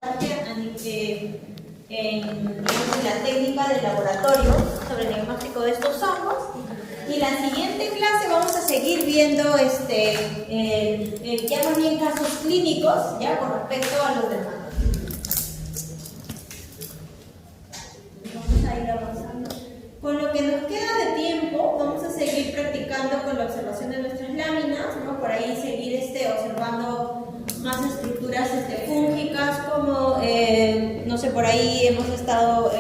en la técnica del laboratorio sobre el diagnóstico de estos hongos. Y la siguiente clase vamos a seguir viendo ya más bien casos clínicos ya con respecto a los dermatófitos. Vamos a ir avanzando. Con lo que nos queda de tiempo, vamos a seguir practicando con la observación de nuestras láminas, ¿no? Por ahí seguir observando más estructuras fúngicas, como, no sé, por ahí hemos estado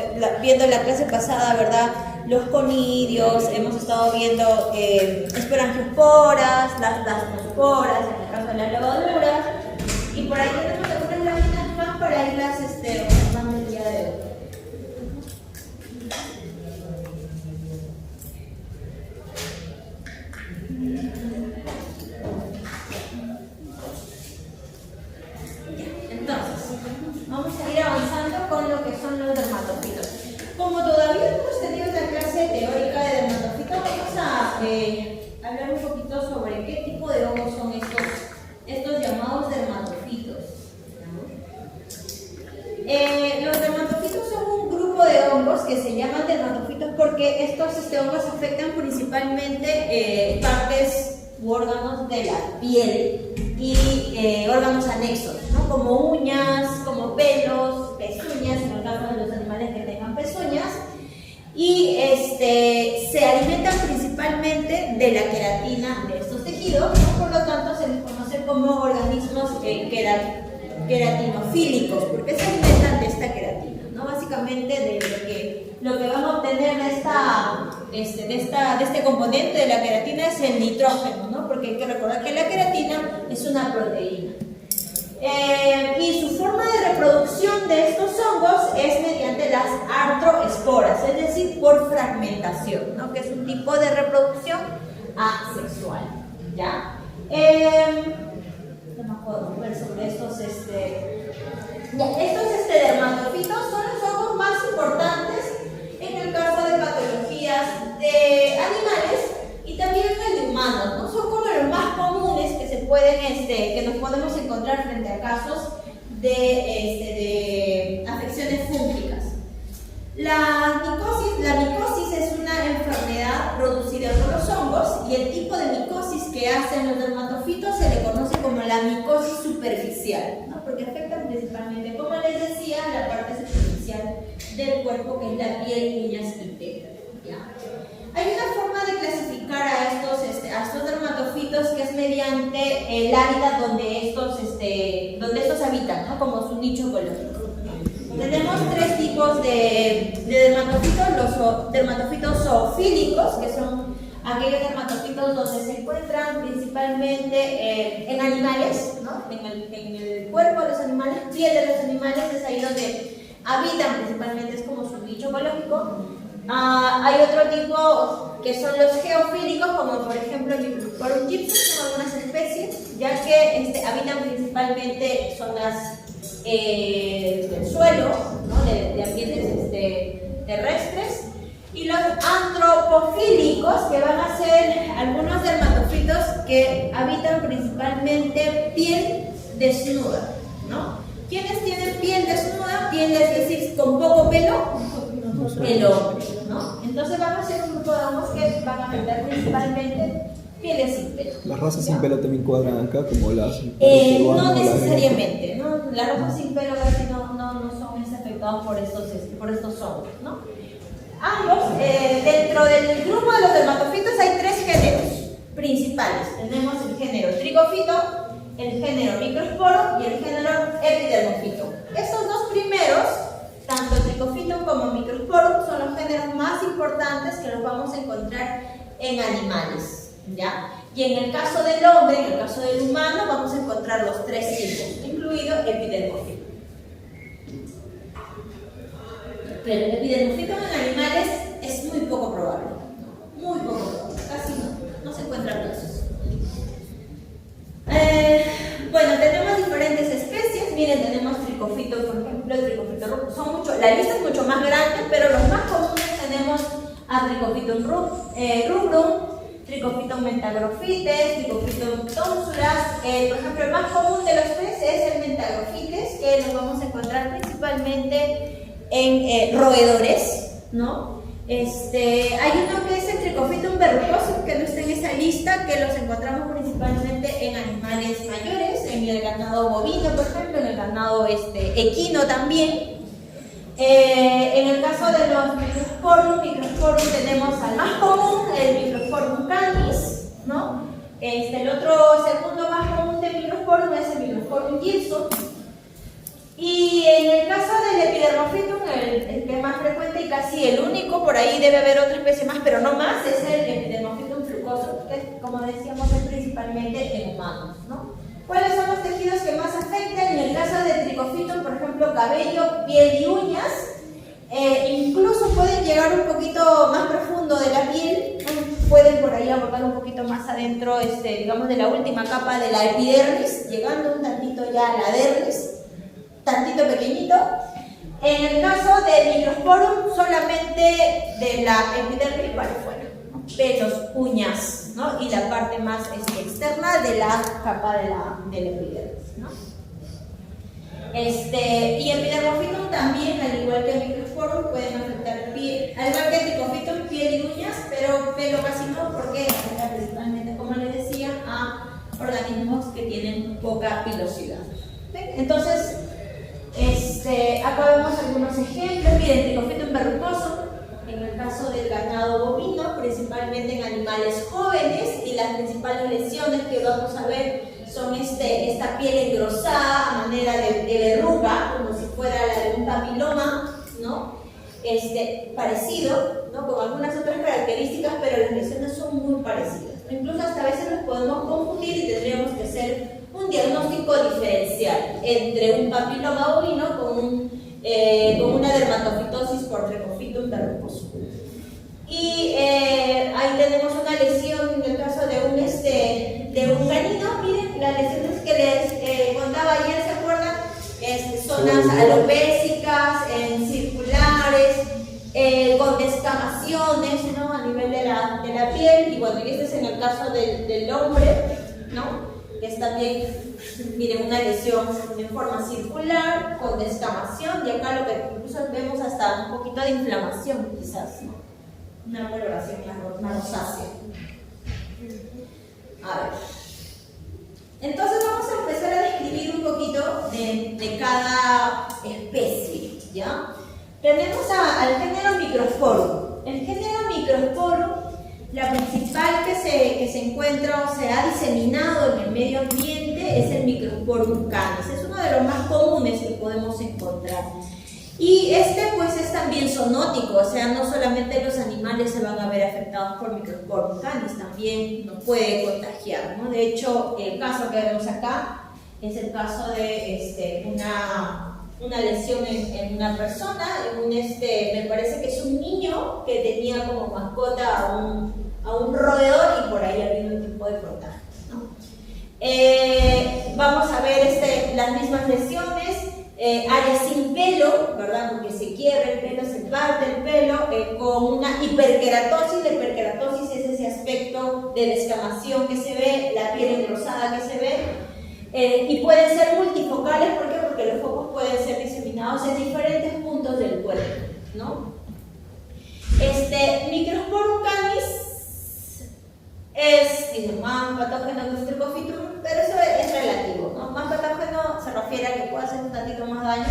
viendo en la clase pasada, ¿verdad? Los conidios, hemos estado viendo esporangiosporas, las plasmosporas, en el caso de las levaduras, y por ahí tenemos algunas láminas más para irlas observando el día de hoy. Entonces, vamos a ir avanzando con lo que son los dermatofitos. Como todavía no hemos tenido una clase teórica de dermatofitos, vamos a hablar un poquito sobre qué tipo de hongos son estos llamados dermatofitos. Los dermatofitos son un grupo de hongos que se llaman dermatofitos porque estos hongos afectan principalmente partes u órganos de la piel y órganos anexos, ¿no? Como uñas, como pelos, pezuñas, en el caso de los animales que tengan pezuñas, y se alimentan principalmente de la queratina de estos tejidos, ¿no? Por lo tanto se les conoce como organismos queratinofílicos, porque se alimentan de esta queratina, ¿no? Básicamente de lo que van a obtener de este componente de la queratina es el nitrógeno, ¿no? Porque hay que recordar que la queratina es una proteína. Y su forma de reproducción de estos hongos es mediante las artroesporas, es decir, por fragmentación, ¿no? Que es un tipo de reproducción asexual, ¿ya? No me puedo ver sobre estos, estos dermatofitos son los hongos más importantes en el caso de patologías de animales y también de humanos, ¿no? Son como los más comunes que se pueden, que nos podemos encontrar frente a casos de afecciones fúngicas. La micosis es una enfermedad producida por los hongos y el tipo de micosis que hacen los dermatofitos se le conoce como la micosis superficial, ¿no? Porque afectan principalmente, como les decía, la parte superficial del cuerpo, que es la piel, uñas y pelo, ¿ya? Hay una forma de clasificar a estos dermatofitos que es mediante el hábitat donde estos habitan, ¿no? Como su nicho ecológico. Tenemos tres tipos de dermatofitos: los dermatofitos zoofílicos, que son aquellos dermatofitos donde se encuentran principalmente en animales, ¿no? En el cuerpo de los animales, piel de los animales, es ahí donde habitan principalmente, es como su nicho ecológico. Hay otro tipo que son los geofílicos, como por ejemplo el Microsporum gypsum, son algunas especies, ya que habitan principalmente zonas del suelo, ¿no? de ambientes terrestres. Y los antropofílicos, que van a ser algunos dermatofitos que habitan principalmente piel desnuda, ¿no? ¿Quiénes tienen piel desnuda? Piel, es decir, con poco pelo, el hombre, ¿no? Entonces van a ser un grupo de hongos que van a afectar principalmente pieles sin pelo. ¿Las razas sin pelo también cuadran acá, como las no necesariamente, ¿no? Las razas sin pelo casi no son afectadas por estos hongos, ¿no? Ambos, dentro del grupo de los dermatofitos hay tres géneros principales. Tenemos el género tricofito, el género microsporo y el género epidermofito. Estos dos primeros, tanto tricofito como microsporo, son los géneros más importantes que los vamos a encontrar en animales, ¿ya? Y en el caso del hombre, en el caso del humano, vamos a encontrar los tres tipos, incluido epidermofito. Pero el epidermofito en animales es muy poco probable, ¿no? Muy poco probable, casi no se encuentran casos. Bueno, tenemos diferentes especies. Miren, tenemos tricofitos, por ejemplo, el tricofito rubrum. La lista es mucho más grande, pero los más comunes tenemos a Tricofitum rubrum, Trichophyton mentagrophytes, Trichophyton tonsuras. Por ejemplo, el más común de los tres es el mentagrophytes, que lo vamos a encontrar principalmente en roedores, ¿no? Hay uno que es el Trichophyton verrucoso, que no está en esa lista, que los encontramos principalmente en animales mayores, en el ganado bovino, por ejemplo, en el ganado equino también. En el caso de los Microsporum tenemos al más común, el Microsporum canis, ¿no? El otro segundo más común de Microsporum es el Microsporum gibson. Y en el caso del Epidermophytum, el que es más frecuente y casi el único, por ahí debe haber otra especie más, pero no más, es el Epidermophytum flucoso, que como decíamos es principalmente en humanos, ¿no? ¿Cuáles son los tejidos que más afectan? En el caso de Trichophyton, por ejemplo, cabello, piel y uñas. Incluso pueden llegar un poquito más profundo de la piel, pueden por ahí abordar un poquito más adentro, digamos, de la última capa de la epidermis, llegando un tantito ya a la dermis, tantito pequeñito. En el caso del Microsporum, solamente de la epidermis para afuera, ¿no? Pelos, uñas, ¿no? Y la parte más externa de la capa de la epidermis, ¿no? Y Epidermophytum también, al igual que el Microsporum, pueden afectar piel, al igual que el Trichophyton, piel y uñas, pero pelo casi no, porque afecta principalmente, como les decía, a organismos que tienen poca pilosidad. ¿Ven? Entonces, acá vemos algunos ejemplos. Miren, Trichophyton verrucoso, en el caso del ganado bovino, principalmente en animales jóvenes, y las principales lesiones que vamos a ver son esta piel engrosada a manera de verruga, como si fuera la de un papiloma, ¿no? Parecido, ¿no? Con algunas otras características, pero las lesiones son muy parecidas. Incluso hasta a veces los podemos confundir y tendríamos que hacer un diagnóstico diferencial entre un papiloma bovino con una dermatofitosis por Trichophyton verrucoso. Y ahí tenemos una lesión en el caso de un canino. Miren, las lesiones que les contaba ayer, ¿se acuerdan? Zonas alopécicas, circulares, con descamaciones, ¿no? A nivel de la piel. Y bueno, y este es en el caso del hombre, ¿no? Que es también, miren, una lesión en forma circular, con descamación, y acá lo que incluso vemos hasta un poquito de inflamación, quizás, ¿no? Una coloración más rosácea. A ver. Entonces vamos a empezar a describir un poquito de cada especie, ¿ya? Tenemos al género Microsporum. El género Microsporum, la principal que se encuentra o se ha diseminado en el medio ambiente es el Microsporum canis. Es uno de los más comunes que podemos encontrar. Y pues es también zoonótico, o sea, no solamente los animales se van a ver afectados por Microsporum canis, también nos puede contagiar, ¿no? De hecho, el caso que vemos acá es el caso de una lesión en una persona, me parece que es un niño que tenía como mascota a un roedor, y por ahí había un tipo de contagio, ¿no? Vamos a ver las mismas lesiones. Áreas sin pelo, ¿verdad? Porque se quiebra el pelo, se parte el pelo, con una hiperkeratosis. La hiperkeratosis es ese aspecto de descamación que se ve, la piel engrosada que se ve, y pueden ser multifocales. ¿Por qué? Porque los focos pueden ser diseminados en diferentes puntos del cuerpo, ¿no? Microsporum canis es más patógeno que el Trichophyton, pero eso es relativo, ¿no? Más patógeno se refiere a que puede hacer un tantito más daño,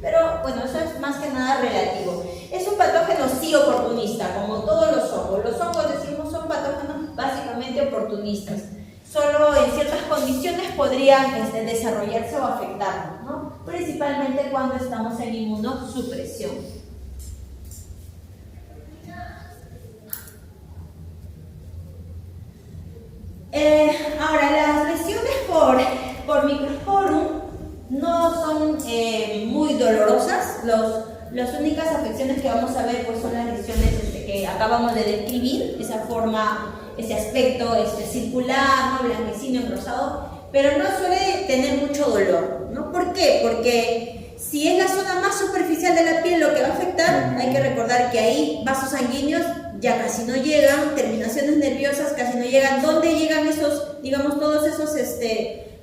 pero bueno, eso es más que nada relativo. Es un patógeno sí oportunista, como todos los hongos. Los hongos, decimos, son patógenos básicamente oportunistas. Solo en ciertas condiciones podrían desarrollarse o afectarnos, ¿no? Principalmente cuando estamos en inmunosupresión. Ahora, las lesiones por Microsporum no son muy dolorosas. Las únicas afecciones que vamos a ver pues, son las lesiones que acabamos de describir, esa forma, ese aspecto circular, ¿no? Blanquecino, engrosado, pero no suele tener mucho dolor, ¿no? ¿Por qué? Porque si es la zona más superficial de la piel lo que va a afectar, hay que recordar que ahí vasos sanguíneos ya casi no llegan, terminaciones nerviosas casi no llegan. ¿Dónde llegan esos, digamos, todos esos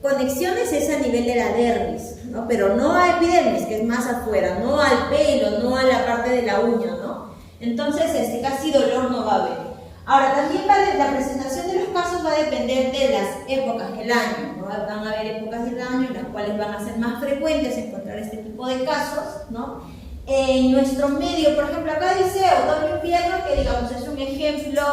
conexiones? Es a nivel de la dermis, ¿no? Pero no a epidermis, que es más afuera, no al pelo, no a la parte de la uña, ¿no? Entonces, casi dolor no va a haber. Ahora, también la presentación de los casos va a depender de las épocas del año, ¿no? Van a haber épocas del año en las cuales van a ser más frecuentes encontrar este tipo de casos, ¿no? En nuestro medio, por ejemplo, acá dice otoño-invierno, que digamos es un ejemplo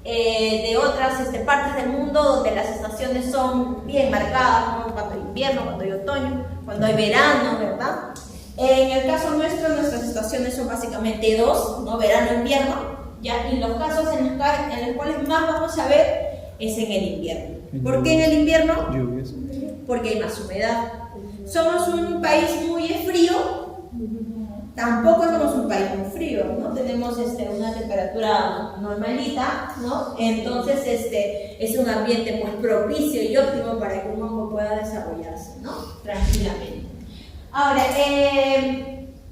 de otras partes del mundo donde las estaciones son bien marcadas, ¿no? Cuando hay invierno, cuando hay otoño, cuando hay verano, ¿verdad? En el caso nuestro, nuestras estaciones son básicamente dos, ¿no? Verano-invierno. ¿Ya? Y los casos en los cuales más vamos a ver es en el invierno. ¿Por qué en el invierno? Lluvias. Porque hay más humedad. Somos un país muy frío, tampoco somos un país muy frío, ¿no? Tenemos una temperatura normalita, ¿no? Entonces es un ambiente pues propicio y óptimo para que un hongo pueda desarrollarse, ¿no? Tranquilamente. Ahora,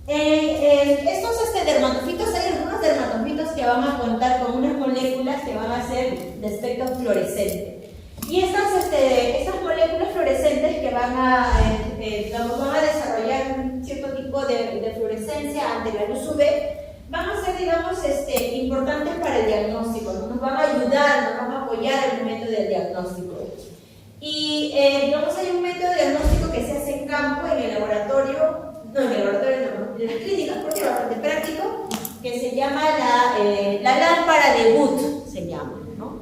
estos dermatofitos, hay algunos dermatofitos que van a contar con unas moléculas que van a ser de espectro fluorescente. Y estas moléculas fluorescentes que van a desarrollar un cierto tipo de fluorescencia ante la luz UV, van a ser, digamos, importantes para el diagnóstico, ¿no? Nos van a ayudar, nos van a apoyar en el método del diagnóstico. Y, digamos, hay un método de diagnóstico que se hace en campo, en el laboratorio, en las clínicas, porque es bastante práctico, que se llama la lámpara de Wood, se llama, ¿no?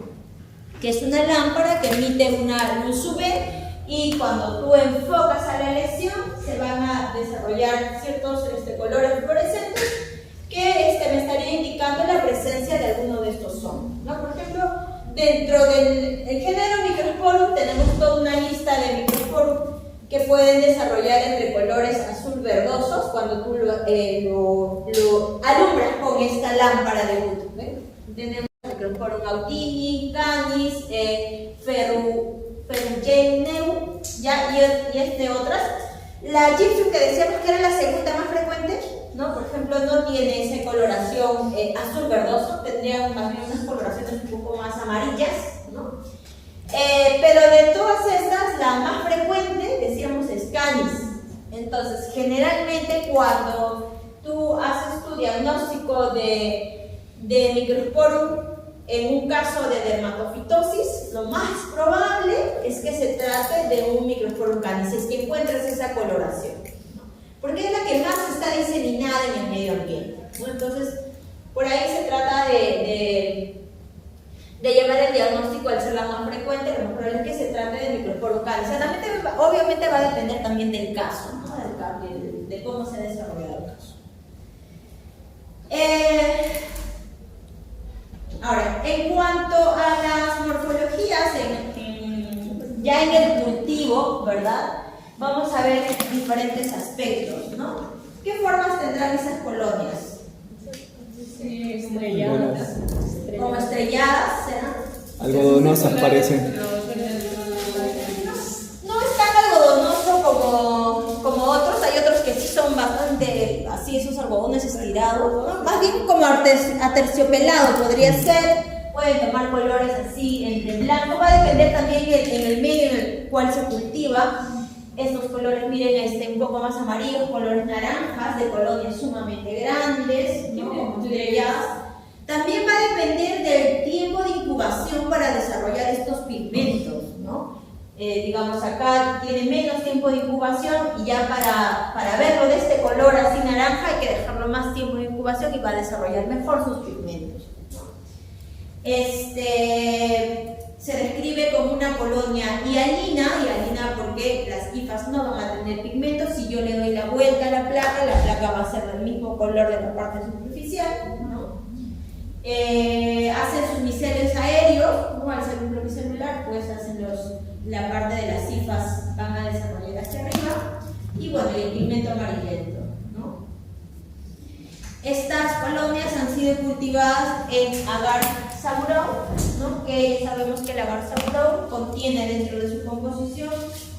Que es una lámpara que emite una luz UV y cuando tú enfocas a la lesión se van a desarrollar ciertos colores fluorescentes que me estaría indicando la presencia de alguno de estos hongos, ¿no? Por ejemplo, dentro del género Microsporum tenemos toda una lista de Microsporum que pueden desarrollar entre colores azul verdosos cuando tú lo alumbras con esta lámpara de Wood. Tenemos Microsporum audini, canis, ferrugineu, y otras. La gypsum, que decíamos que era la segunda más frecuente, ¿no? Por ejemplo, no tiene esa coloración azul verdoso, tendría más bien unas coloraciones un poco más amarillas, ¿no? Pero de todas estas, la más frecuente, decíamos, es canis. Entonces, generalmente cuando tú haces tu diagnóstico de Microsporum en un caso de dermatofitosis, lo más probable es que se trate de un Microsporum canis, es que encuentres esa coloración, ¿no? Porque es la que más está diseminada en el medio ambiente, ¿no? Entonces, por ahí se trata de llevar el diagnóstico al ser la más frecuente, lo más probable es que se trate de Microsporum canis. Obviamente va a depender también del caso, ¿no? De cómo se ha desarrollado el caso. Ahora, en cuanto a las morfologías, ya en el cultivo, ¿verdad? Vamos a ver diferentes aspectos, ¿no? ¿Qué formas tendrán esas colonias? Estrelladas. Como estrelladas, ¿será? Algodonosas parecen. No es tan algodonoso como otros, hay otros que sí son bastante así, esos algodones estirados, ¿no? Más bien como aterciopelado podría ser, pueden tomar colores así entre blanco, va a depender también en el medio en el cual se cultiva. Estos colores, miren, un poco más amarillos, colores naranjas, de colonias sumamente grandes, ¿no? Como estrelladas. También va a depender del tiempo de incubación para desarrollar estos pigmentos, ¿no? Digamos, acá tiene menos tiempo de incubación y ya para verlo de este color así naranja hay que dejarlo más tiempo de incubación y va a desarrollar mejor sus pigmentos, ¿no? Se describe como una colonia hialina porque las hifas no van a tener pigmentos. Si yo le doy la vuelta a la placa va a ser del mismo color de la parte superficial, ¿no? Hacen sus micelios aéreos, ¿no? Al ser un pluricelular, pues hacen la parte de las hifas van a desarrollar hacia arriba y bueno, el pigmento amarillento, ¿no? Estas colonias han sido cultivadas en agar saburau, ¿no? Que sabemos que el agar saburau contiene dentro de su composición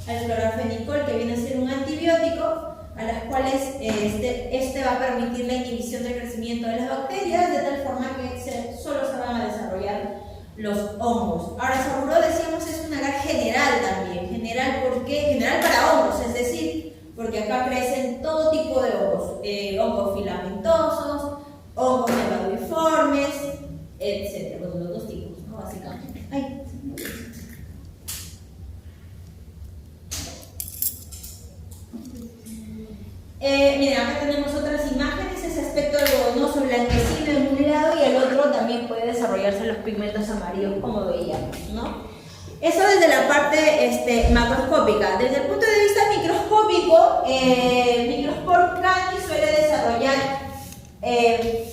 el clorafenicol, que viene a ser un antibiótico, a las cuales este va a permitir la inhibición del crecimiento de las bacterias, de tal forma que solo se van a desarrollar los hongos. Ahora, seguro decíamos es una gas general también, general porque general para hongos, es decir, porque acá crecen todo tipo de hongos, hongos filamentosos, hongos nevadoiformes, etc. Bueno, los dos tipos, ¿no? Básicamente. Ay. Miren, acá tenemos otras imágenes, ese aspecto algodonoso, blanquecino, emulado, y el otro también puede desarrollarse los pigmentos amarillos, como veíamos, ¿no? Eso desde la parte macroscópica. Desde el punto de vista microscópico, Microspor canis suele desarrollar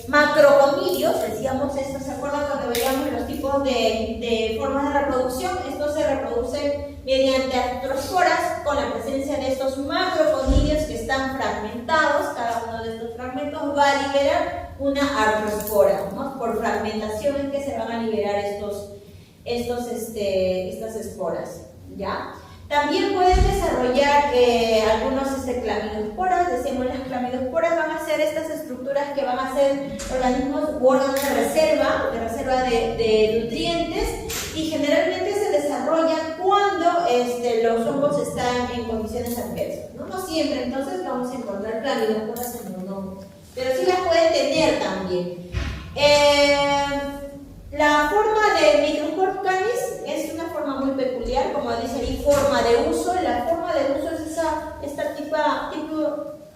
macroconidios, decíamos esto, ¿se acuerdan cuando veíamos los tipos de formas de reproducción? Estos se reproducen mediante artrosporas con la presencia de estos macroconidios que están fragmentados. Cada uno de estos fragmentos va a liberar una artrospora, ¿no? Por fragmentación en que se van a liberar estas esporas, ¿ya? También pueden desarrollar algunos clamidosporas. Decimos, las clamidosporas van a ser estas estructuras que van a ser organismos u órganos de reserva de nutrientes, y generalmente se desarrollan cuando los hongos están en condiciones adversas, ¿no? No siempre, entonces vamos a encontrar clamidosporas en un hongo, pero sí las pueden tener también. La forma de Microspor canis es una forma muy peculiar, como dice ahí, forma de uso. La forma de uso es esta tipo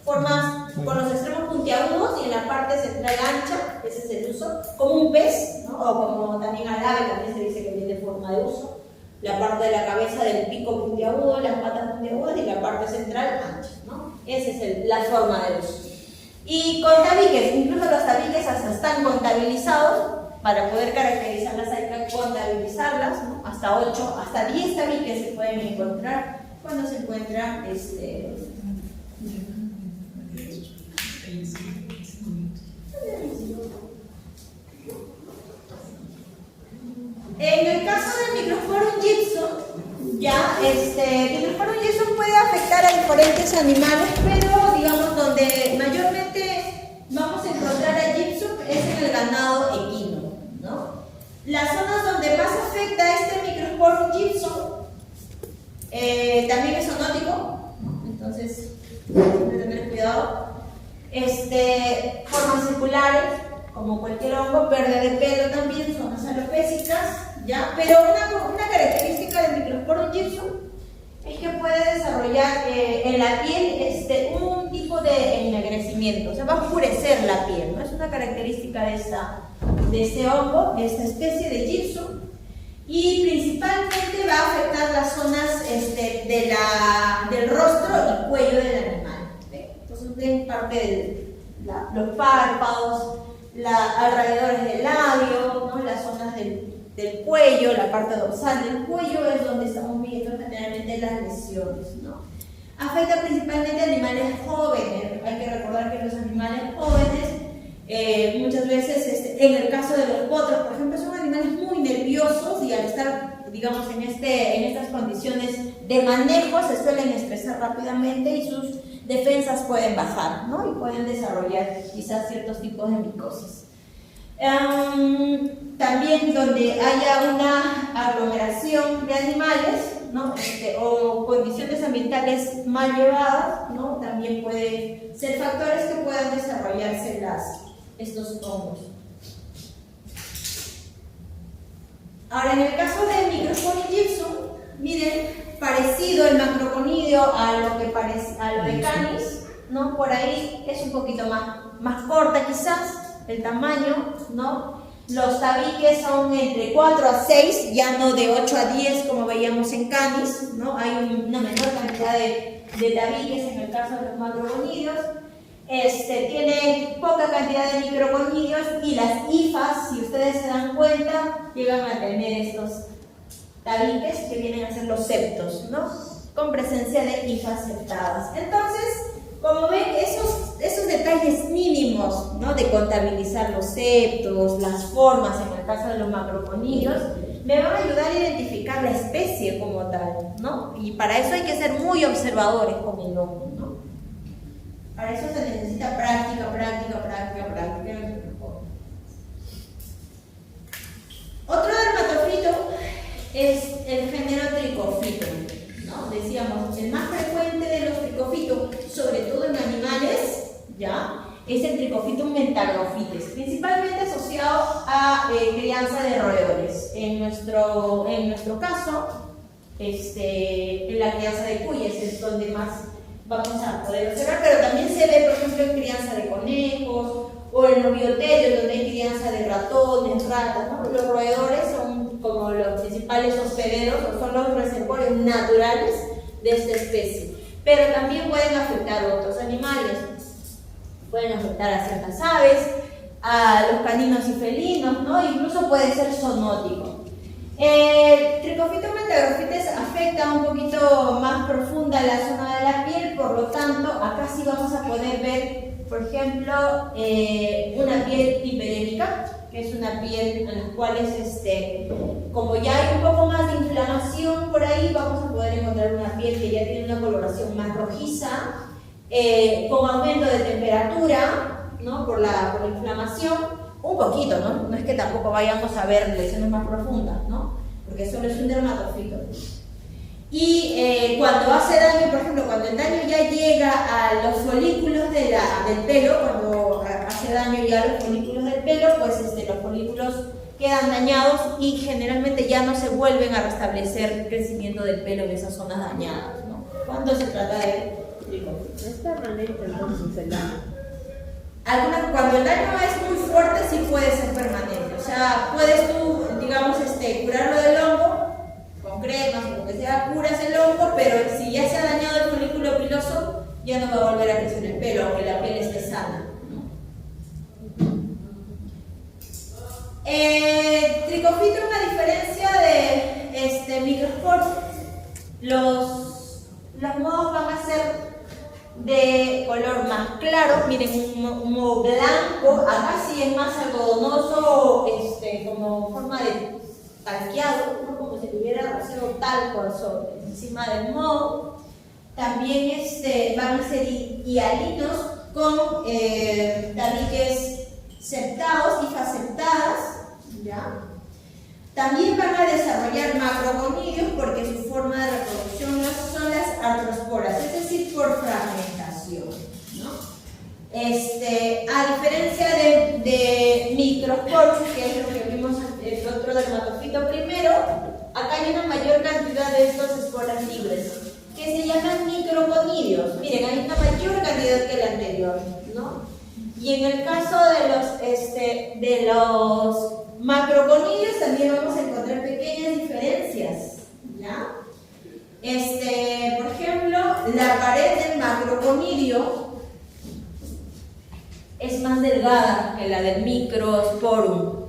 formas con los extremos puntiagudos y en la parte central ancha, ese es el uso, como un pez, ¿no? O como también al ave, también se dice que tiene forma de uso. La parte de la cabeza del pico puntiagudo, las patas puntiagudas y la parte central ancha, ¿no? Esa es la forma de uso. Y con tabiques, incluso los tabiques hasta están contabilizados. Para poder caracterizarlas hay que contabilizarlas, ¿no? Hasta 8, hasta 10 tabiques se pueden encontrar cuando se encuentran En el caso del Microsporum gypsum, ya, Microsporum gypsum puede afectar a diferentes animales, pero digamos donde mayormente vamos a encontrar a gypsum es en el ganado equino, ¿no? Las zonas donde más afecta a este Microsporum gypsum también es zoonótico, ¿no? Entonces hay que tener cuidado. Formas circulares, como cualquier hongo, pérdida de pelo también, zonas alopécicas, ¿ya? Pero una característica del Microsporum gypsum es que puede desarrollar en la piel un tipo de ennegrecimiento, o sea, va a oscurecer la piel, ¿no? Es una característica de este hongo, de esta especie de gypsum, y principalmente va a afectar las zonas del rostro y cuello del animal, ¿ve? Entonces, ven parte de los párpados, alrededores del labio, ¿no? Las zonas del cuello, la parte dorsal del cuello es donde estamos viendo generalmente las lesiones, ¿no? Afecta principalmente a animales jóvenes. Hay que recordar que los animales jóvenes muchas veces, en el caso de los potros, por ejemplo, son animales muy nerviosos y al estar, digamos, en estas condiciones de manejo se suelen estresar rápidamente y sus defensas pueden bajar, ¿no? Y pueden desarrollar quizás ciertos tipos de micosis. También donde haya una aglomeración de animales, ¿no? O condiciones ambientales mal llevadas, ¿no? También pueden ser factores que puedan desarrollarse estos hongos. Ahora, en el caso del Microsporum gypsum, miren, parecido el macroconidio a lo de canis, ¿no? Por ahí es un poquito más corta quizás el tamaño, ¿no? Los tabiques son entre 4 a 6, ya no de 8 a 10 como veíamos en canis, ¿no? Hay una menor cantidad de tabiques en el caso de los macroconidios. Tiene poca cantidad de microconidios y las hifas, si ustedes se dan cuenta, llegan a tener estos tabiques que vienen a ser los septos, ¿no? Con presencia de hifas septadas. Entonces, como ven, esos detalles mínimos, ¿no? De contabilizar los septos, las formas en el caso de los macroconidios, me van a ayudar a identificar la especie como tal, ¿no? Y para eso hay que ser muy observadores con el hongo, ¿no? Para eso se necesita práctica, práctica, práctica, práctica. Otro dermatofito es el género Trichophyton, ¿no? Decíamos, el más frecuente de los tricofitos, sobre todo en animales, ¿ya? Es el Trichophyton mentagrophytes, principalmente asociado a crianza de roedores. En nuestro caso, en la crianza de cuyes es donde más vamos a poder observar, pero también se ve, por ejemplo, en crianza de conejos o en los bioterios, donde hay crianza de ratones, ratas, ¿no? Los roedores son como los principales hospederos, o son los reservorios naturales de esta especie, pero también pueden afectar a otros animales. Pueden afectar a ciertas aves, a los caninos y felinos, ¿no? Incluso puede ser zoonótico. El Trichophyton mentagrophytes afecta un poquito más profunda la zona de la piel, por lo tanto, acá sí vamos a poder ver, por ejemplo, una piel hiperémica, que es una piel en la cual como ya hay un poco más de inflamación por ahí, vamos a poder encontrar una piel que ya tiene una coloración más rojiza, con aumento de temperatura, ¿no? por la inflamación, un poquito, ¿no? No es que tampoco vayamos a ver lesiones más profundas, ¿no? Porque solo es un dermatofito. Y cuando hace daño, por ejemplo, cuando el daño ya llega a los folículos del pelo, cuando hace daño ya a los folículos del pelo, pues los folículos quedan dañados y generalmente ya no se vuelven a restablecer el crecimiento del pelo en esas zonas dañadas, ¿no? Cuando se trata de tricofitos. Es permanente entonces el daño. Cuando el daño es muy fuerte, sí puede ser permanente. O sea, puedes tú, digamos, curarlo del hongo, con cremas o lo que sea, curas el hongo, pero si ya se ha dañado el folículo piloso, ya no va a volver a crecer el pelo, aunque la piel esté sana, ¿no? Trichophyton, a diferencia de microsporos, los mohos van a ser de color más claro. Miren, un moho blanco, acá sí es más algodonoso, como forma de talqueado, ¿no? Como si tuviera rociado talco encima del moho. También van a ser hialinos con tabiques septados, hifas septadas, ¿ya? También van a desarrollar macrogonidios porque su forma de reproducción son las artrosporas, es decir, por fragmentación, ¿no? A diferencia de microsporos, que es lo que vimos el otro dermatofito primero, acá hay una mayor cantidad de estas esporas libres, que se llaman microgonidios. Miren, hay una mayor cantidad que la anterior, ¿no? Y en el caso de los macrogonidios también vamos a encontrar pequeñas diferencias, ¿ya? Por ejemplo, la pared del macrogonidio es más delgada que la del microsporum.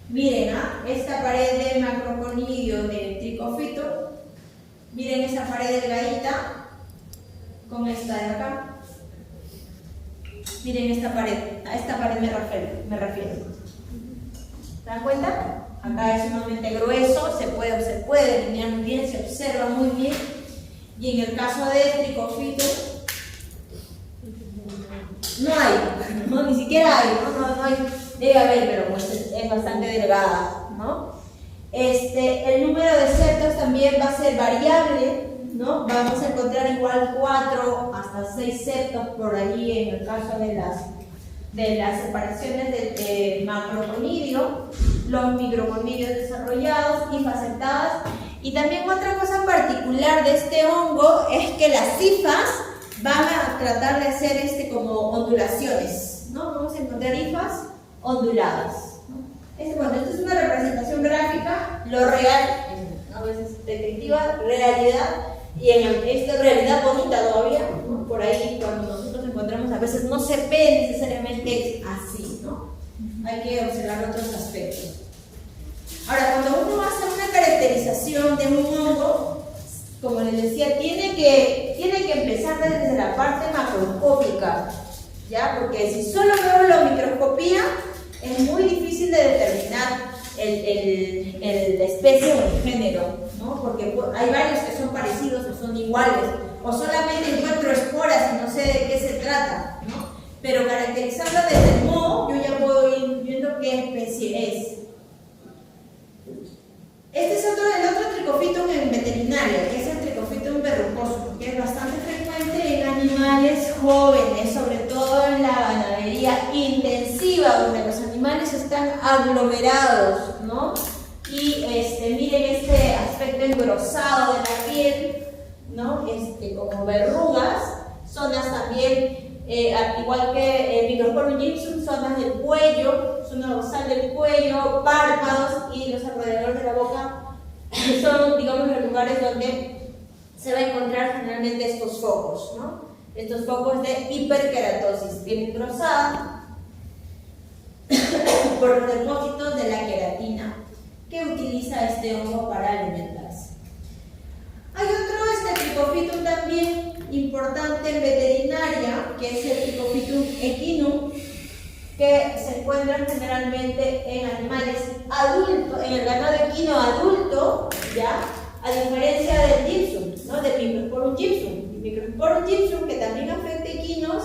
Miren, esta pared del macrogonidio de Trichophyton, miren esa pared delgadita con esta de acá. Miren esta pared, a esta pared me refiero. ¿Se dan cuenta? Acá es sumamente grueso, se puede delinear muy bien, se observa muy bien. Y en el caso de Trichophyton, no hay, ¿no? Ni siquiera hay, no hay, debe haber, pero pues es bastante delgada, ¿no? El número de septos también va a ser variable, ¿no? Vamos a encontrar igual 4 hasta 6 septos por allí en el caso de las separaciones del macrogonidio, los microgonidios desarrollados y facetadas. Y también otra cosa particular de este hongo es que las hifas van a tratar de hacer como ondulaciones, ¿no? Vamos a encontrar hifas onduladas, ¿no? Bueno, esto es una representación gráfica, lo real, a veces detectiva, realidad, y esta realidad bonita todavía, ¿no? Por ahí cuando nosotros encontramos a veces no se ve necesariamente así, ¿no? Hay que observar otros aspectos. Ahora, cuando uno hace una caracterización de un hongo, como les decía, tiene que empezar desde la parte macroscópica, ¿ya? Porque si solo veo la microscopía, es muy difícil de determinar la especie o el género, ¿no? Porque hay varios que son parecidos o son iguales, o solamente encuentro esporas y no sé de qué se trata, ¿no? Pero caracterizarla desde el moho, yo ya puedo ir viendo qué especie es. Este es el otro Trichophytum en veterinaria, que es el Trichophytum verrucoso, que es bastante frecuente en animales jóvenes, sobre todo en la ganadería intensiva, donde los animales están aglomerados, ¿no? Y miren este aspecto engrosado de la piel, ¿no? Como verrugas, zonas también, igual que el Microsporum gypsum, zonas del cuello, zona dorsal del cuello, párpados y los alrededores de la boca son, digamos, los lugares donde se va a encontrar generalmente estos focos, ¿no? Estos focos de hiperkeratosis, piel engrosada por los depósitos de la queratina que utiliza este hongo para alimentarse. Hay otro Trichophytum también importante en veterinaria, que es el Trichophytum equinum, que se encuentran generalmente en animales adultos, en el ganado equino adulto, ¿ya? A diferencia del gypsum, ¿no? Del Microsporum gypsum. El Microsporum gypsum, que también afecta equinos,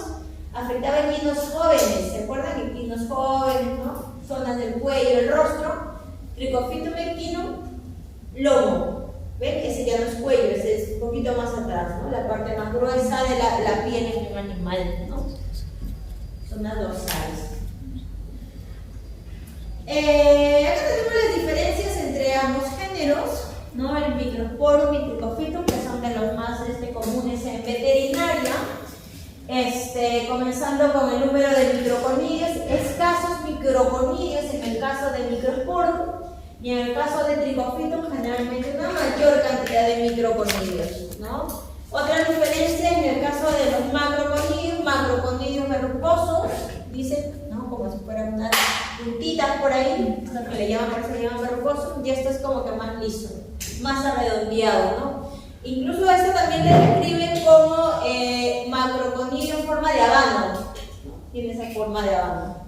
afectaba equinos jóvenes, ¿se acuerdan? Equinos jóvenes, ¿no? Zonas del cuello, el rostro. Trichophytum equinum, lomo. ¿Ven? Ese ya no es cuello, ese es un poquito más atrás, ¿no? La parte más gruesa de la piel en un animal, ¿no? Zonas dorsales. Acá tenemos las diferencias entre ambos géneros, ¿no? El Microsporum y Trichophytum, que son de los más comunes en veterinaria. Comenzando con el número de microconidios, escasos microconidios en el caso de Microsporum, y en el caso de Trichophytum generalmente una mayor cantidad de microconidios, ¿no? Otra diferencia en el caso de los macroconidios verrucosos, dicen, ¿no? Como si fueran unas puntitas por ahí, lo que le llaman, por eso le llaman verrucoso, y esto es como que más liso, más redondeado, ¿no? Incluso esto también le describen como macroconidio en forma de habano, ¿no? Tiene esa forma de habano.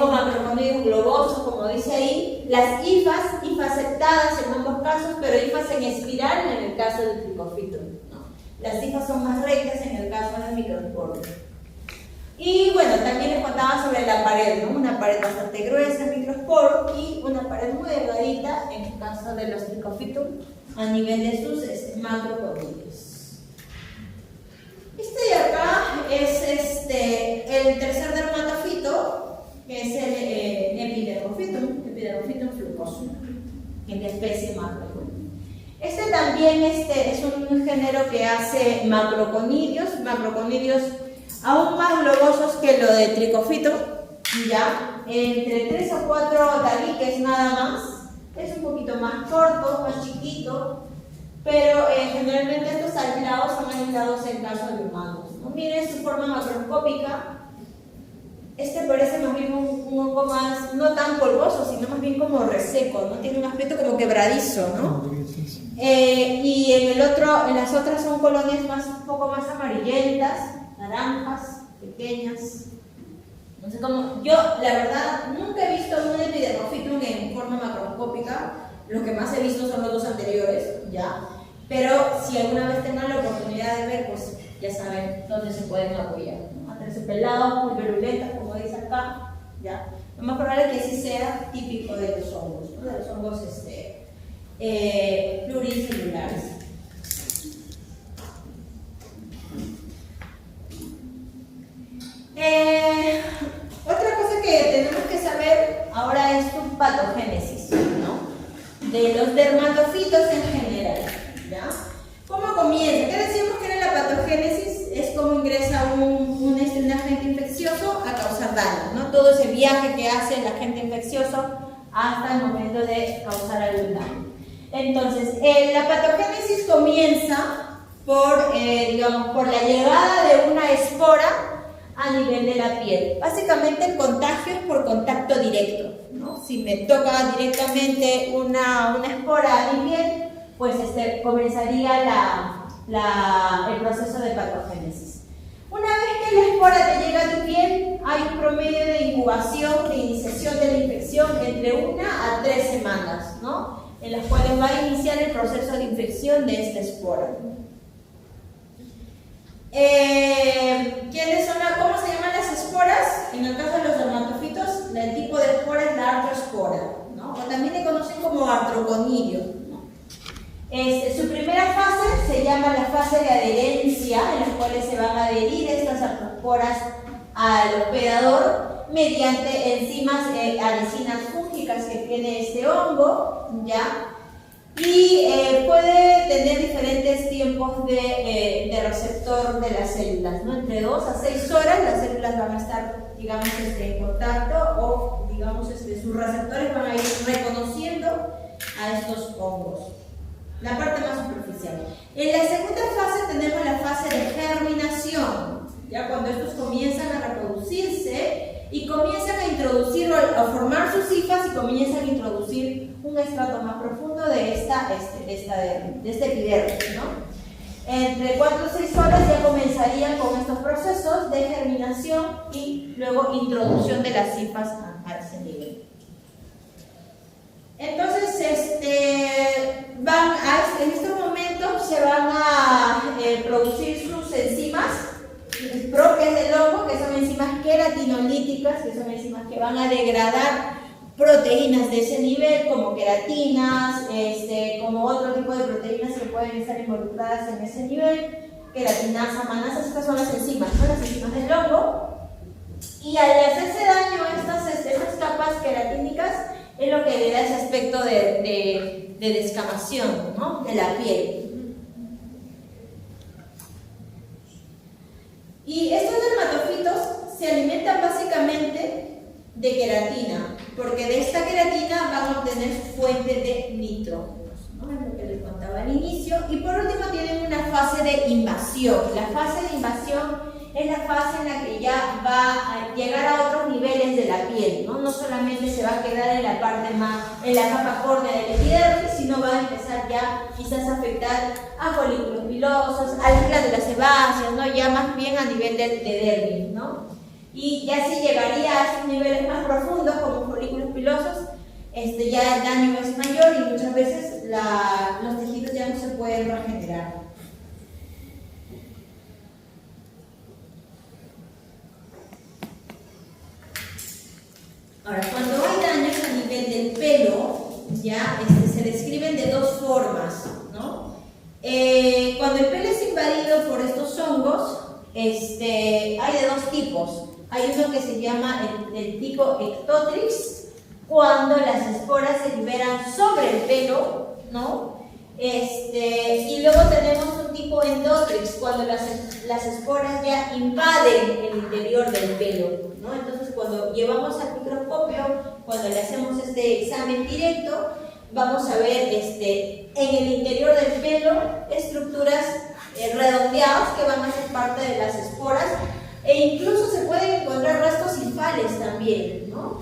O macroconidios globosos, como dice ahí, las hifas septadas en ambos casos, pero hifas en espiral en el caso del Trichophytum, ¿no? Las hifas son más rectas en el caso del Microsporum. Y bueno, también les contaba sobre la pared, ¿no? Una pared bastante gruesa en Microsporum y una pared muy delgadita en el caso de los Trichophytum a nivel de sus macroconidios. Este de acá es el tercer dermatofito, que es el Epidermophytum flucoso, en la especie macro. Este también es un género que hace macroconidios aún más globosos que lo de Trichophytum, ya, entre 3 o 4 tabiques nada más. Es un poquito más corto, más chiquito, pero generalmente estos aislados son aislados en caso de humanos, ¿no? Miren su forma macroscópica. Parece más bien un hongo más, no tan polvoso, sino más bien como reseco, ¿no? Tiene un aspecto como quebradizo, ¿no? Y en las otras son colonias un poco más amarillentas, naranjas, pequeñas. No sé cómo. Yo, la verdad, nunca he visto un Epidermophytum en forma macroscópica. Los que más he visto son los dos anteriores, ¿ya? Pero si alguna vez tengan la oportunidad de ver, pues ya saben dónde se pueden apoyar, ¿no? Aterciopelados, muy virulentas, como dice acá, ¿ya? Lo más probable es que sí sea típico de los hongos, ¿no? De los hongos pluricelulares. Otra cosa que tenemos que saber ahora es su patogénesis, ¿no? De los dermatofitos en general, ¿ya? ¿Cómo comienza? ¿Qué decíamos que era la patogénesis? Es cómo ingresa un agente infeccioso a causar daño, ¿no? Todo ese viaje que hace el agente infeccioso hasta el momento de causar algún daño. Entonces, la patogénesis comienza por la llegada de una espora a nivel de la piel. Básicamente el contagio es por contacto directo, ¿no? Si me toca directamente una espora a mi piel, pues comenzaría el proceso de patogénesis. Una vez que la espora te llega a tu piel, hay un promedio de incubación, de iniciación de la infección entre 1 a 3 semanas, ¿no? en las cuales va a iniciar el proceso de infección de esta espora. ¿Cómo se llaman las esporas? En el caso de los dermatofitos, el tipo de espora es la artroespora, ¿no? O también le conocen como artroconidio, ¿no? Su primera fase se llama la fase de adherencia, en la cual se van a adherir estas artroesporas al hospedador mediante enzimas adhesinas fúngicas que tiene este hongo, ¿ya? Y puede tener diferentes tiempos de receptor de las células, ¿no? Entre 2 a 6 horas las células van a estar, digamos, en contacto, o digamos, sus receptores van a ir reconociendo a estos hongos. La parte más superficial. En la segunda fase tenemos la fase de germinación, ya cuando estos comienzan a reproducirse y comienzan a introducir o a formar sus hifas y comienzan a introducir un estrato más profundo de este epidermis, ¿no? Entre 4 y 6 horas ya comenzarían con estos procesos de germinación y luego introducción de las hifas a ese nivel. Entonces, en estos momentos se van a producir sus enzimas propias del hongo, que son enzimas queratinolíticas, que son enzimas que van a degradar proteínas de ese nivel, como queratinas, como otro tipo de proteínas que pueden estar involucradas en ese nivel, queratinasa, manasas. Estas son las enzimas, ¿no? Las enzimas del hongo. Y al hacerse daño a estas capas queratínicas, es lo que le da ese aspecto de descamación, ¿no? De la piel. Y estos dermatofitos se alimentan básicamente de queratina, porque de esta queratina van a obtener fuente de nitrógenos, ¿no? Es lo que les contaba al inicio. Y por último tienen una fase de invasión. La fase de invasión es la fase en la que ya va a llegar a otros niveles de la piel, ¿no? No solamente se va a quedar en la parte en la capa córnea del epidermis, sino va a empezar ya quizás a afectar a folículos pilosos, a las glándulas sebáceas, ¿no? Ya más bien a nivel de dermis, ¿no? Y ya si llegaría a esos niveles más profundos como folículos pilosos, ya el daño es mayor y muchas veces los tejidos ya no se pueden regenerar. Ahora, cuando hay daños a nivel del pelo, ya se describen de dos formas, ¿no? Cuando el pelo es invadido por estos hongos, hay de dos tipos. Hay uno que se llama el tipo ectotrix, cuando las esporas se liberan sobre el pelo, ¿no? Y luego tenemos un tipo endotrix, cuando las esporas ya invaden el interior del pelo, ¿no? Entonces, cuando llevamos al microscopio, cuando le hacemos este examen directo, vamos a ver en el interior del pelo estructuras redondeadas que van a ser parte de las esporas, e incluso se pueden encontrar restos hifales también, ¿no?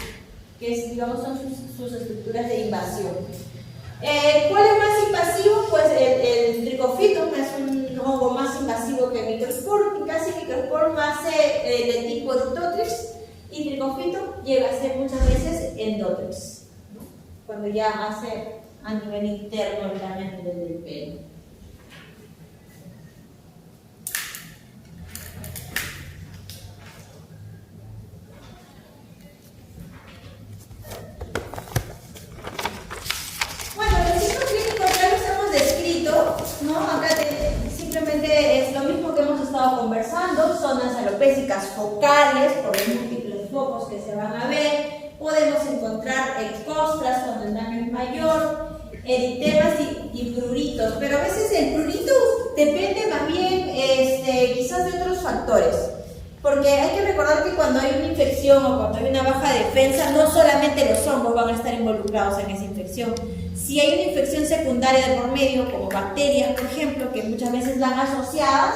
Que digamos son sus estructuras de invasión. ¿Cuál es más invasivo? Pues el tricofito, que es un hongo más invasivo que el microspor, casi microspor más de tipo ectotrix, y tricofito llega a ser muchas veces endotrix, ¿no? Cuando ya hace a nivel interno el daño a nivel del pelo. ¿No? Acá simplemente es lo mismo que hemos estado conversando, zonas alopécicas focales por los múltiples focos que se van a ver. Podemos encontrar excostras cuando el daño es mayor, eritemas y pruritos, pero a veces el prurito depende más bien quizás de otros factores, porque hay que recordar que cuando hay una infección o cuando hay una baja defensa, no solamente los hongos van a estar involucrados en esa infección. Si hay una infección secundaria de por medio, como bacterias, por ejemplo, que muchas veces van asociadas,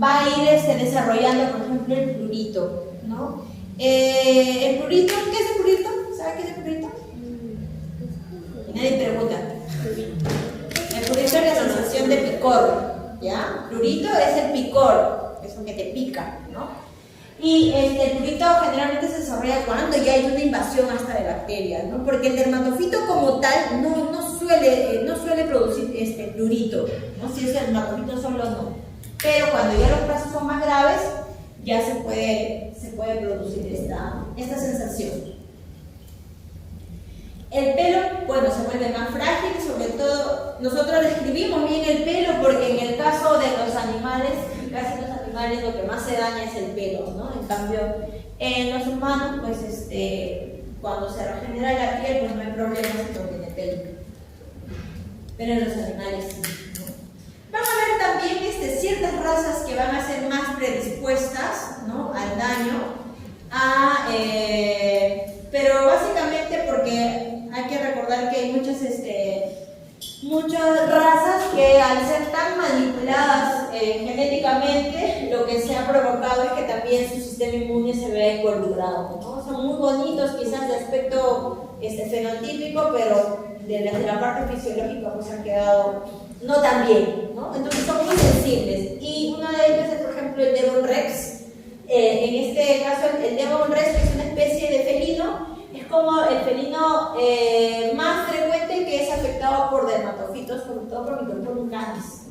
va a ir desarrollando, por ejemplo, el prurito, ¿no? El prurito, ¿qué es el prurito? ¿Sabe qué es el prurito? Nadie pregunta. El prurito es la sensación de picor, ¿ya? Prurito es el picor, es lo que te pica, ¿no? Y el prurito generalmente se desarrolla cuando ya hay una invasión hasta de bacterias, ¿no? Porque el dermatofito como tal no suele producir prurito, ¿no? Si es el dermatofito solo no. Pero cuando ya los casos son más graves, ya se puede producir esta sensación. El pelo, bueno, se vuelve más frágil, sobre todo, nosotros describimos bien el pelo porque en el caso de los animales, casi los animales lo que más se daña es el pelo, ¿no? En cambio, en los humanos, pues cuando se regenera la piel, pues no hay problema si no tiene pelo. Pero en los animales sí, ¿no? Vamos a ver también ciertas razas que van a ser más predispuestas, ¿no?, al daño, pero básicamente porque hay que recordar que hay muchas razas que al ser tan manipuladas genéticamente, lo que se ha provocado es que también su sistema inmune se vea involucrado, ¿no? Son muy bonitos quizás de aspecto fenotípico, pero de la parte fisiológica pues han quedado no tan bien, ¿no? Entonces son muy sensibles, y una de ellas es por ejemplo el Devon Rex. En este caso el Devon Rex es una especie de felino. Es como el felino más frecuente que es afectado por dermatofitos, sobre todo por Microsporum canis.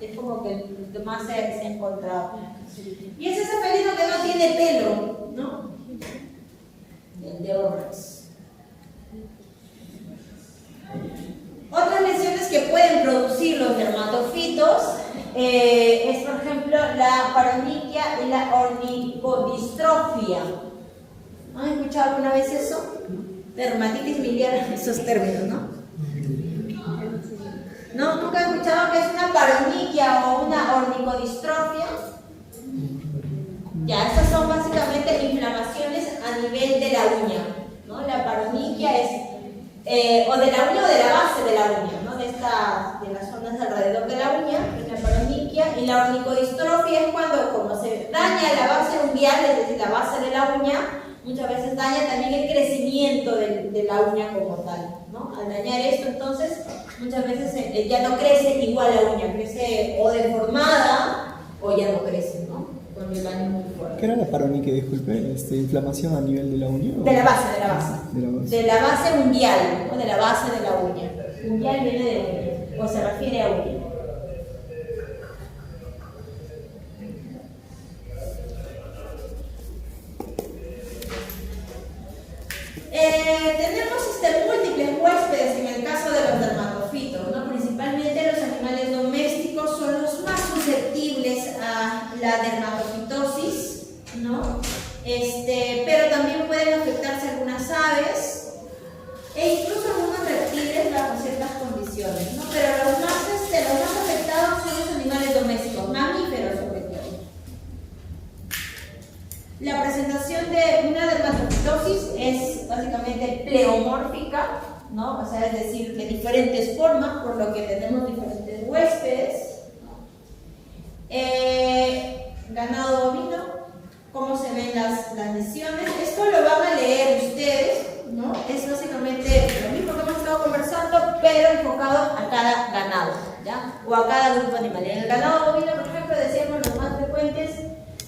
Es como que el que más se ha encontrado. Y es ese felino que no tiene pelo, ¿no? El Devon Rex. Otras lesiones que pueden producir los dermatofitos es, por ejemplo, la paronychia y la ornicodistrofia. ¿Han escuchado alguna vez eso? Dermatitis miliar, esos términos, ¿no? ¿No? ¿Nunca han escuchado que es una paronychia o una ornicodistrofia? Ya, estas son básicamente inflamaciones a nivel de la uña, ¿no? La paronychia es o de la uña o de la base de la uña, ¿no? De las zonas alrededor de la uña, es la paronychia, y la ornicodistrofia es cuando, como se daña la base unguial, es decir, la base de la uña, muchas veces daña también el crecimiento de la uña como tal, ¿no? Al dañar esto, entonces, muchas veces ya no crece igual la uña, crece o deformada o ya no crece, ¿no? Con el daño muy fuerte. ¿Qué era la paronychia, disculpe? ¿Inflamación a nivel de la uña? De la base. De la base unguial, ¿no? De la base de la uña. Unguial viene de uña, o se refiere a uña. Tenemos múltiples huéspedes en el caso de los dermatofitos, ¿no? Principalmente los animales domésticos son los más susceptibles a la dermatofitosis, ¿no? Pero también pueden afectarse algunas aves e incluso algunos reptiles bajo ciertas condiciones, ¿no? Pero los más afectados son los animales domésticos, mamíferos sobre todo. La presentación de una dermatofitosis es básicamente pleomórfica, ¿no? O sea, es decir, de diferentes formas, por lo que tenemos diferentes huéspedes, ¿no? Ganado bovino, cómo se ven las lesiones. Esto lo van a leer ustedes, ¿no? Es básicamente lo mismo que hemos estado conversando, pero enfocado a cada ganado, ¿ya? O a cada grupo animal. En el ganado bovino, por ejemplo, decíamos los más frecuentes: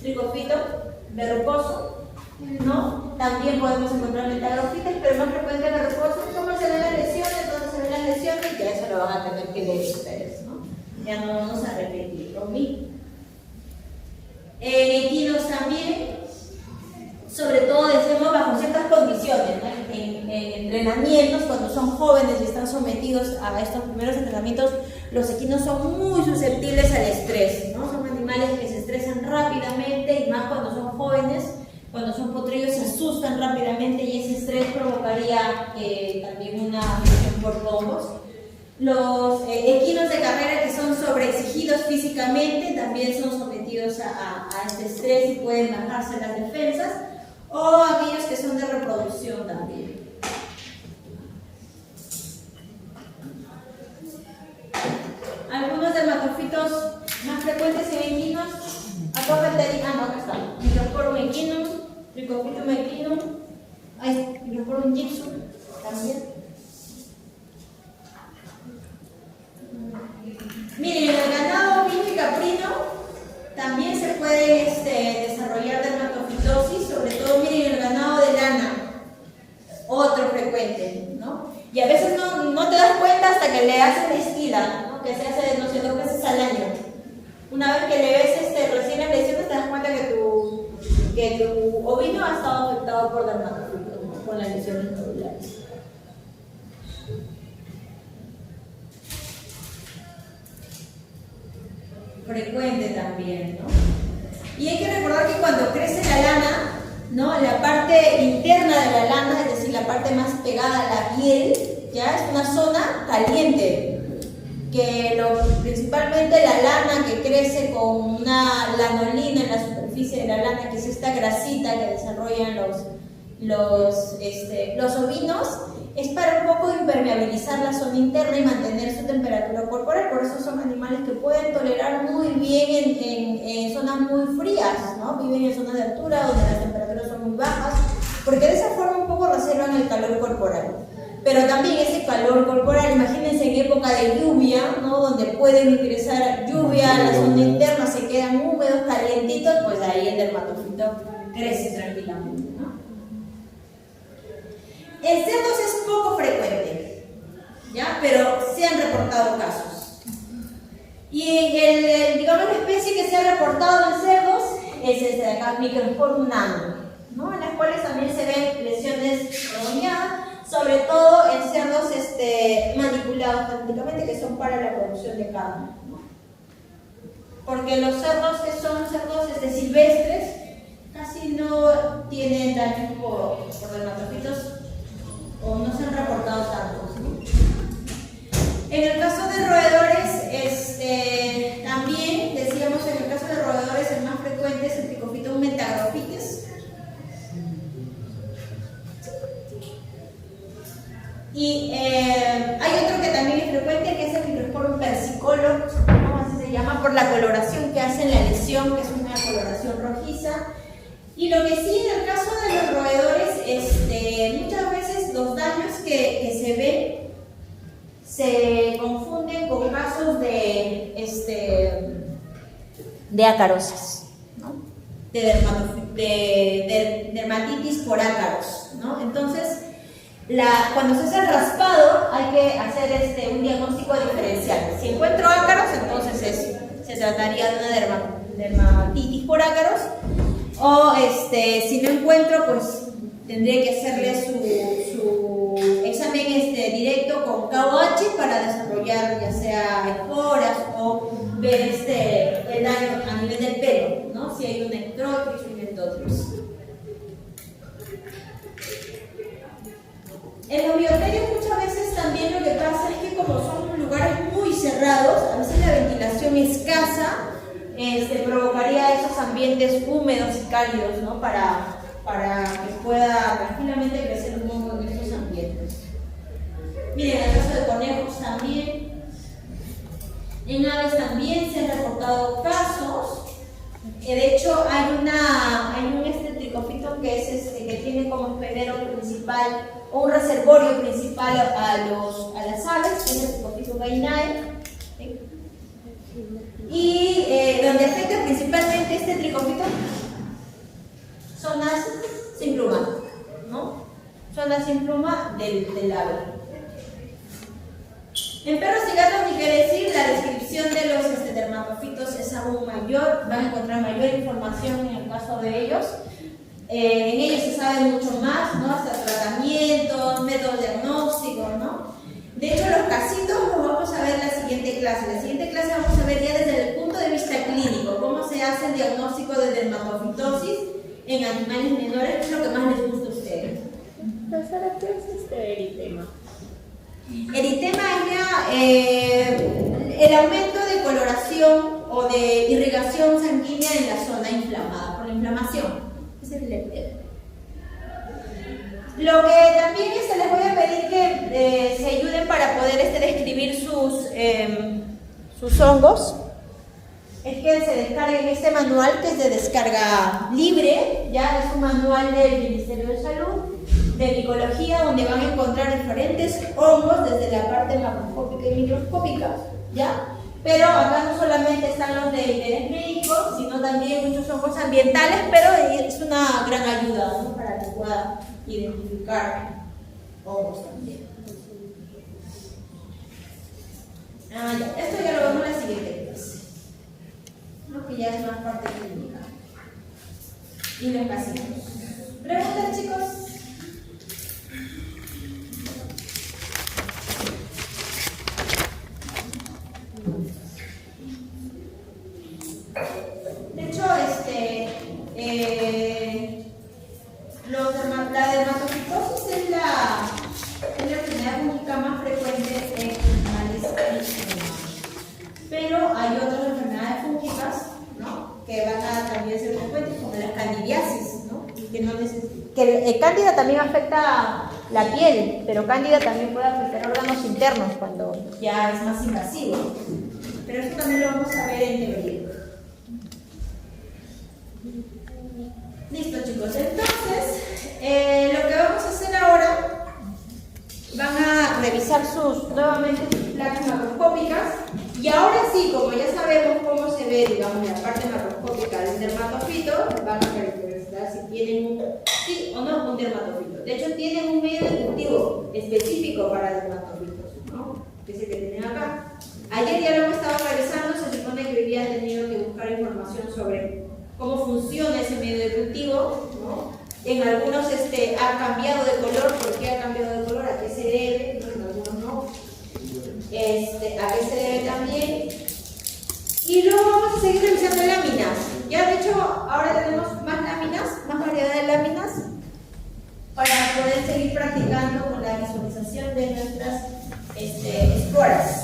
tricofito, verrucoso, ¿no? También podemos encontrar metalofitas, pero más frecuente verrucoso. ¿Cómo se ven las lesiones? ¿Dónde se ven las lesiones? Ya eso lo van a tener que leer ustedes, ¿no? Ya no vamos a repetir lo mismo. Equinos también, sobre todo decimos bajo ciertas condiciones, ¿no? En entrenamientos, cuando son jóvenes y están sometidos a estos primeros entrenamientos, los equinos son muy susceptibles al estrés, ¿no? Son animales que se estresan rápidamente, y más cuando son jóvenes. Cuando son potrillos se asustan rápidamente, y ese estrés provocaría también una afección por pombos. Los equinos de carrera que son sobreexigidos físicamente también son sometidos a este estrés y pueden bajarse las defensas, o aquellos que son de reproducción también. Algunos dermatofitos más frecuentes en equinos, acá está, Microsporum equinum, Trichophytum equinum, Microsporum gypsum también. Miren, en el ganado bovino y caprino también se puede desarrollar dermatofitosis. que le hacen la esquila, ¿no? Que se hace, no sé, 2 veces al año. Una vez que le ves recién las lesiones, te das cuenta que tu ovino ha estado afectado por dermatofitos, ¿no? Con las lesiones nodulares. Frecuente también, ¿no? Y hay que recordar que cuando crece la lana, ¿no? La parte interna de la lana, es decir, la parte más pegada a la piel, ya es una zona caliente, que principalmente la lana que crece con una lanolina en la superficie de la lana, que es esta grasita que desarrollan los ovinos, es para un poco impermeabilizar la zona interna y mantener su temperatura corporal. Por eso son animales que pueden tolerar muy bien en zonas muy frías, ¿no? Viven en zonas de altura donde las temperaturas son muy bajas, porque de esa forma un poco reservan el calor corporal. Pero también ese calor corporal, imagínense en época de lluvia, ¿no? Donde pueden ingresar lluvia a la zona interna, se quedan húmedos, calientitos, pues ahí el dermatofito crece tranquilamente, ¿no? En cerdos es poco frecuente, ¿ya? Pero se han reportado casos. Y digamos, la especie que se ha reportado en cerdos es esta de acá, Microsporum nano, ¿no? En las cuales también se ven lesiones redondeadas, sobre todo en cerdos manipulados genéticamente, que son para la producción de carne, ¿no? Porque los cerdos que son cerdos silvestres casi no tienen daño por dermatofitos, o no se han reportado tantos, ¿no? En el caso de roedores, también decíamos, en el caso de roedores el más frecuente es el Trichophyton metagropites. Y hay otro que también es frecuente, que es el Microsporum persicolo, ¿no? Así se llama, por la coloración que hace en la lesión, que es una coloración rojiza. Y lo que sí, en el caso de los roedores, muchas veces los daños que se ven se confunden con casos de ácarosis, ¿no? De dermatitis por ácaros, ¿no? Entonces, cuando se hace el raspado, hay que hacer un diagnóstico diferencial. Si encuentro ácaros, entonces se trataría de una dermatitis por ácaros. O si no encuentro, pues tendría que hacerle su examen directo con KOH para desarrollar ya sea esporas o ver el daño a nivel del pelo, ¿no? Si hay un ectrotis o un endotritis. En los bioterios muchas veces también lo que pasa es que como son lugares muy cerrados, a veces la ventilación escasa provocaría esos ambientes húmedos y cálidos, ¿no? Para que pueda tranquilamente crecer un hongo en estos ambientes. Miren, en el caso de conejos también, en aves también se han reportado casos. De hecho, hay un Trichophyton que tiene como hospedero principal o un reservorio principal a las aves, que es el Trichophyton gallinae. Y donde afecta principalmente este Trichophyton, zonas sin pluma, ¿no? Zonas sin pluma del ave. En perros y gatos, ni qué decir, la descripción de los dermatofitos es aún mayor, van a encontrar mayor información en el caso de ellos. En ellos se sabe mucho más, ¿no? Hasta tratamientos, métodos diagnósticos, ¿no? De hecho, los casitos los vamos a ver en la siguiente clase. En la siguiente clase vamos a ver ya desde el punto de vista clínico, cómo se hace el diagnóstico de dermatofitosis en animales menores, que es lo que más les gusta a ustedes. Profesora, ¿qué es eritema? Eritema es el aumento de coloración o de irrigación sanguínea en la zona inflamada, por la inflamación. Ese es el eritema. Lo que también les voy a pedir que se ayuden para poder describir sus hongos, es que se descarguen este manual, que es de descarga libre, ya es un manual del Ministerio de Salud, de micología, donde van a encontrar diferentes hongos desde la parte macroscópica y microscópica, ¿ya? Pero acá no solamente están los de interés médico, sino también muchos hongos ambientales, pero es una gran ayuda, ¿no? Para que pueda identificar hongos también. Ya. Esto ya lo vemos en la siguiente clase, ¿no? Que ya es más parte clínica. Y los casinos. ¿Preguntas, chicos? De hecho, la dermatofitosis es la enfermedad fúngica más frecuente en animales y humanos. Pero hay otras enfermedades fúngicas, ¿no? Que van a también ser frecuentes, como la candidiasis, ¿no? Que cándida también afecta la piel, pero cándida también puede afectar órganos internos cuando ya es más invasivo. Pero eso también lo vamos a ver en teoría. Listo, chicos. Entonces, lo que vamos a hacer ahora, van a revisar nuevamente sus placas macroscópicas. Y ahora sí, como ya sabemos cómo se ve, digamos, la parte macroscópica del dermatofito, van a caracterizar si tienen sí o no un dermatofito. De hecho, tienen un medio de cultivo específico para dermatofitos, ¿no? Que es el que tienen acá. Ayer ya lo hemos estado revisando, se supone que hoy día han tenido que buscar información sobre cómo funciona ese medio de cultivo, ¿no? En algunos ha cambiado de color. ¿Por qué ha cambiado de color? ¿A qué se debe? En algunos no. ¿A qué se debe también? Y luego vamos a seguir revisando láminas. Ya de hecho, ahora tenemos más láminas, más variedad de láminas, para poder seguir practicando con la visualización de nuestras esporas.